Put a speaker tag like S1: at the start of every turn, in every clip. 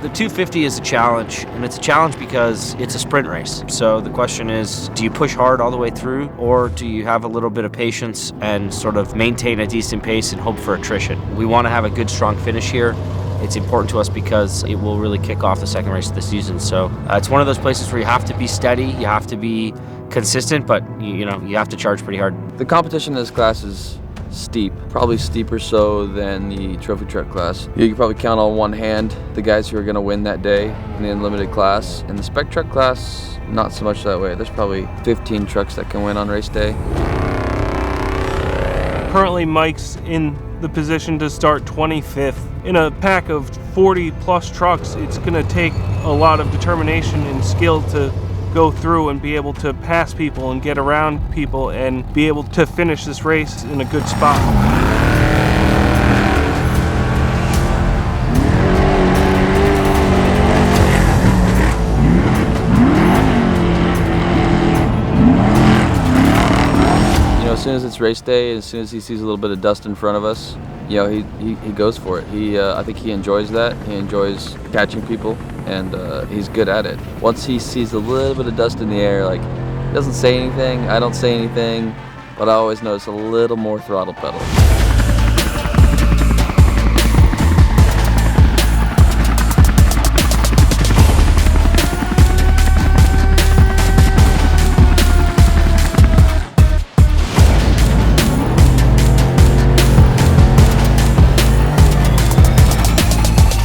S1: The 250 is a challenge, and it's a challenge because it's a sprint race. So the question is, do you push hard all the way through, or do you have a little bit of patience and sort of maintain a decent pace and hope for attrition? We want to have a good, strong finish here. It's important to us because it will really kick off the second race of the season. So it's one of those places where you have to be steady, you have to be consistent, but you have to charge pretty hard.
S2: The competition in this class is steep, probably steeper so than the trophy truck class. You can probably count on one hand the guys who are going to win that day in the unlimited class. In the spec truck class, not so much that way. There's probably 15 trucks that can win on race day.
S3: Currently, Mike's in the position to start 25th. In a pack of 40 plus trucks, it's going to take a lot of determination and skill to go through and be able to pass people and get around people and be able to finish this race in a good spot.
S2: As soon as it's race day, as soon as he sees a little bit of dust in front of us, he goes for it. I think he enjoys that. He enjoys catching people, and he's good at it. Once he sees a little bit of dust in the air, he doesn't say anything, I don't say anything, but I always notice a little more throttle pedal.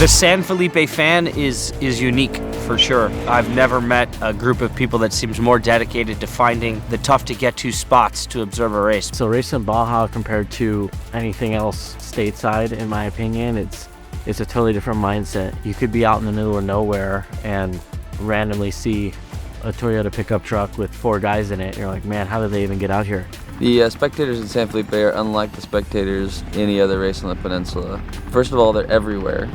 S1: The San Felipe fan is unique, for sure. I've never met a group of people that seems more dedicated to finding the tough-to-get-to spots to observe a race.
S4: So racing Baja compared to anything else stateside, in my opinion, it's a totally different mindset. You could be out in the middle of nowhere and randomly see a Toyota pickup truck with 4 guys in it. And you're like, man, how did they even get out here?
S2: The spectators in San Felipe are unlike the spectators any other race on the peninsula. First of all, they're everywhere,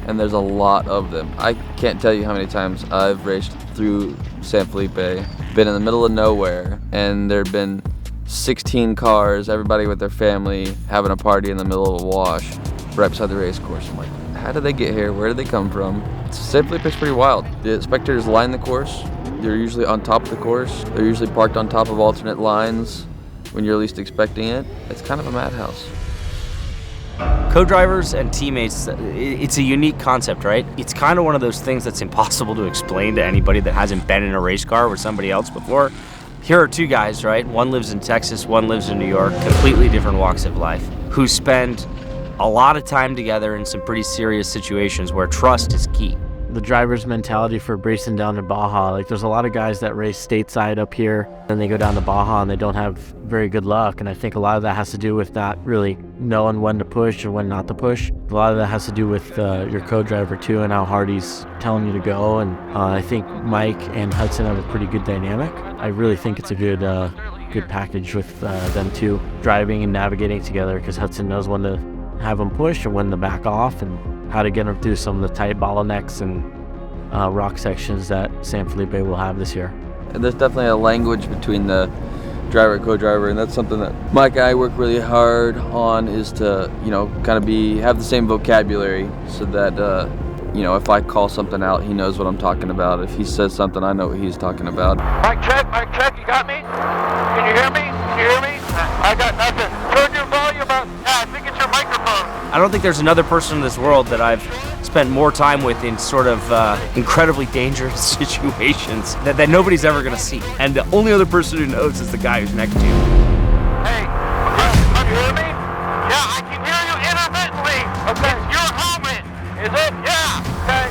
S2: and there's a lot of them. I can't tell you how many times I've raced through San Felipe, been in the middle of nowhere, and there have been 16 cars, everybody with their family, having a party in the middle of a wash right beside the race course. I'm like, how did they get here? Where did they come from? San Felipe is pretty wild. The spectators line the course. They're usually on top of the course. They're usually parked on top of alternate lines when you're least expecting it. It's kind of a madhouse.
S1: Co-drivers and teammates, it's a unique concept, right? It's kind of one of those things that's impossible to explain to anybody that hasn't been in a race car with somebody else before. Here are 2 guys, right? One lives in Texas, one lives in New York, completely different walks of life, who spend a lot of time together in some pretty serious situations where trust is key.
S4: The driver's mentality for racing down to Baja, there's a lot of guys that race stateside up here, then they go down to Baja and they don't have very good luck, and I think a lot of that has to do with not really knowing when to push or when not to push. A lot of that has to do with your co-driver too, and how hard he's telling you to go, and I think Mike and Hudson have a pretty good dynamic. I really think it's a good package with them two driving and navigating together, because Hudson knows when to have them push and when to back off, and how to get them through some of the tight bottlenecks and rock sections that San Felipe will have this year.
S2: And there's definitely a language between the driver and co-driver, and that's something that Mike and I work really hard on, is to kind of have the same vocabulary, so that if I call something out, he knows what I'm talking about. If he says something, I know what he's talking about.
S5: Mic check, you got me? Can you hear me? I got nothing. Turn your volume up. I think it's your microphone.
S1: I don't think there's another person in this world that I've spent more time with in sort of incredibly dangerous situations that nobody's ever going to see. And the only other person who knows is the guy who's next to you.
S5: Hey, can you hear me? Yeah, I can hear you intermittently. Okay. It's your helmet, is it? Yeah. Okay.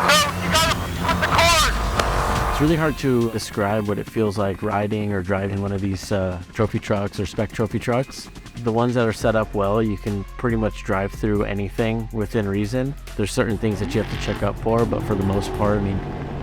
S5: So you got to put the cord.
S4: It's really hard to describe what it feels like riding or driving one of these trophy trucks or spec trophy trucks. The ones that are set up well, you can pretty much drive through anything within reason. There's certain things that you have to check up for, but for the most part,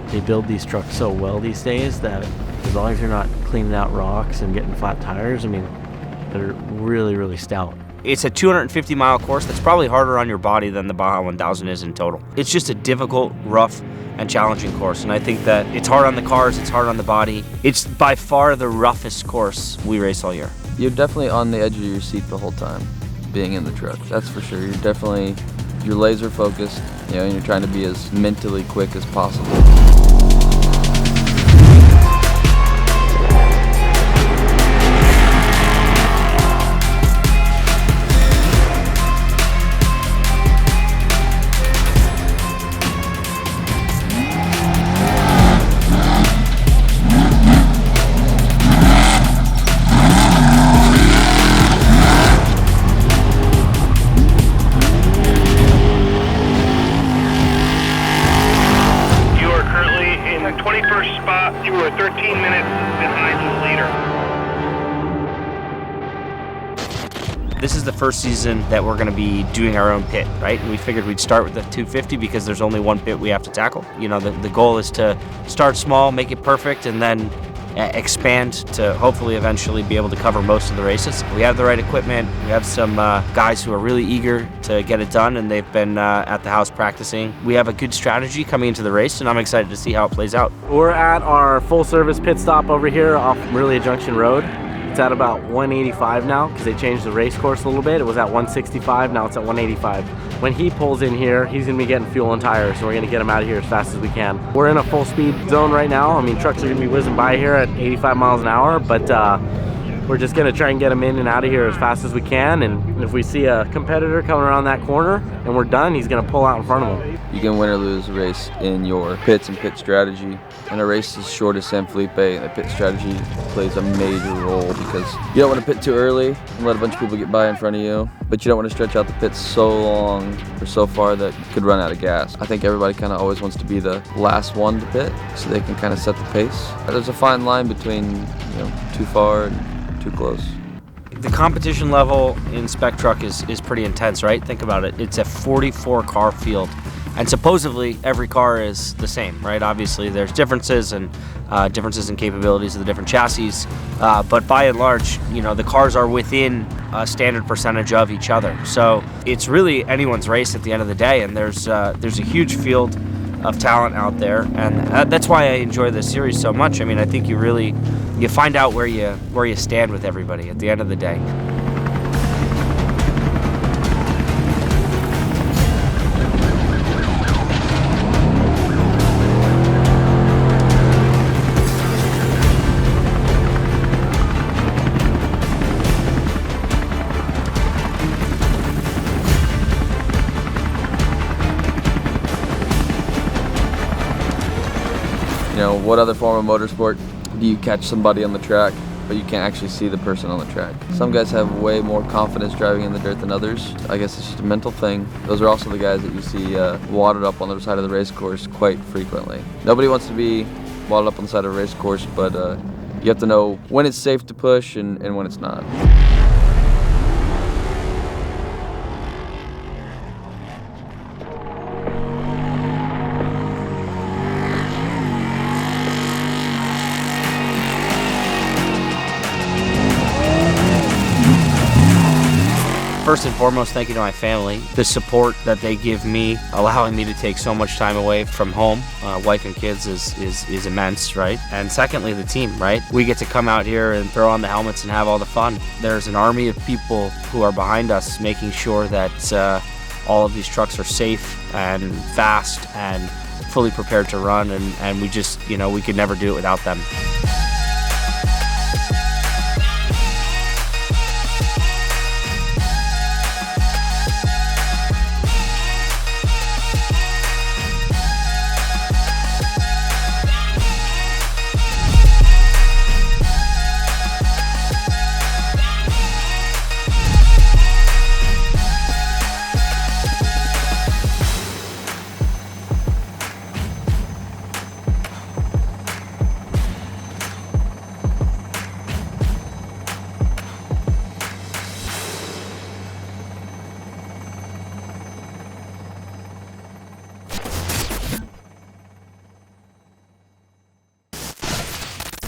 S4: they build these trucks so well these days that as long as you're not cleaning out rocks and getting flat tires, they're really, really stout.
S1: It's a 250-mile course that's probably harder on your body than the Baja 1000 is in total. It's just a difficult, rough, and challenging course, and I think that it's hard on the cars, it's hard on the body. It's by far the roughest course we race all year.
S2: You're definitely on the edge of your seat the whole time, being in the truck, that's for sure. You're definitely You're laser focused, and you're trying to be as mentally quick as possible.
S5: You are currently in the 21st spot. You are 13 minutes behind the leader.
S1: This is the first season that we're going to be doing our own pit, right? And we figured we'd start with the 250 because there's only one pit we have to tackle. The goal is to start small, make it perfect, and then expand to hopefully eventually be able to cover most of the races. We have the right equipment. We have some guys who are really eager to get it done, and they've been at the house practicing. We have a good strategy coming into the race, and I'm excited to see how it plays out.
S4: We're at our full service pit stop over here off Murlia Junction Road. It's at about 185 now because they changed the race course a little bit. It was at 165, now it's at 185. When he pulls in here, he's gonna be getting fuel and tires, so we're gonna get him out of here as fast as we can. We're in a full speed zone right now. I mean, trucks are gonna be whizzing by here at 85 miles an hour, but we're just gonna try and get him in and out of here as fast as we can, and if we see a competitor coming around that corner and we're done, he's gonna pull out in front of him.
S2: You can win or lose a race in your pits and pit strategy. And a race as short as San Felipe, the pit strategy plays a major role because you don't want to pit too early and let a bunch of people get by in front of you, but you don't want to stretch out the pits so long or so far that you could run out of gas. I think everybody kind of always wants to be the last one to pit so they can kind of set the pace. There's a fine line between too far and too close.
S1: The competition level in spec truck is pretty intense, right? Think about it. It's a 44 car field. And supposedly every car is the same, right? Obviously there's differences and differences in capabilities of the different chassis, but by and large, the cars are within a standard percentage of each other. So it's really anyone's race at the end of the day, and there's a huge field of talent out there, and that's why I enjoy this series so much. I mean, I think you find out where you stand with everybody at the end of the day.
S2: What other form of motorsport do you catch somebody on the track, but you can't actually see the person on the track? Some guys have way more confidence driving in the dirt than others. I guess it's just a mental thing. Those are also the guys that you see wadded up on the side of the race course quite frequently. Nobody wants to be wadded up on the side of a race course, but you have to know when it's safe to push and when it's not.
S1: First and foremost, thank you to my family. The support that they give me, allowing me to take so much time away from home, wife and kids, is immense, right? And secondly, the team, right? We get to come out here and throw on the helmets and have all the fun. There's an army of people who are behind us making sure that all of these trucks are safe and fast and fully prepared to run, and we just, we could never do it without them.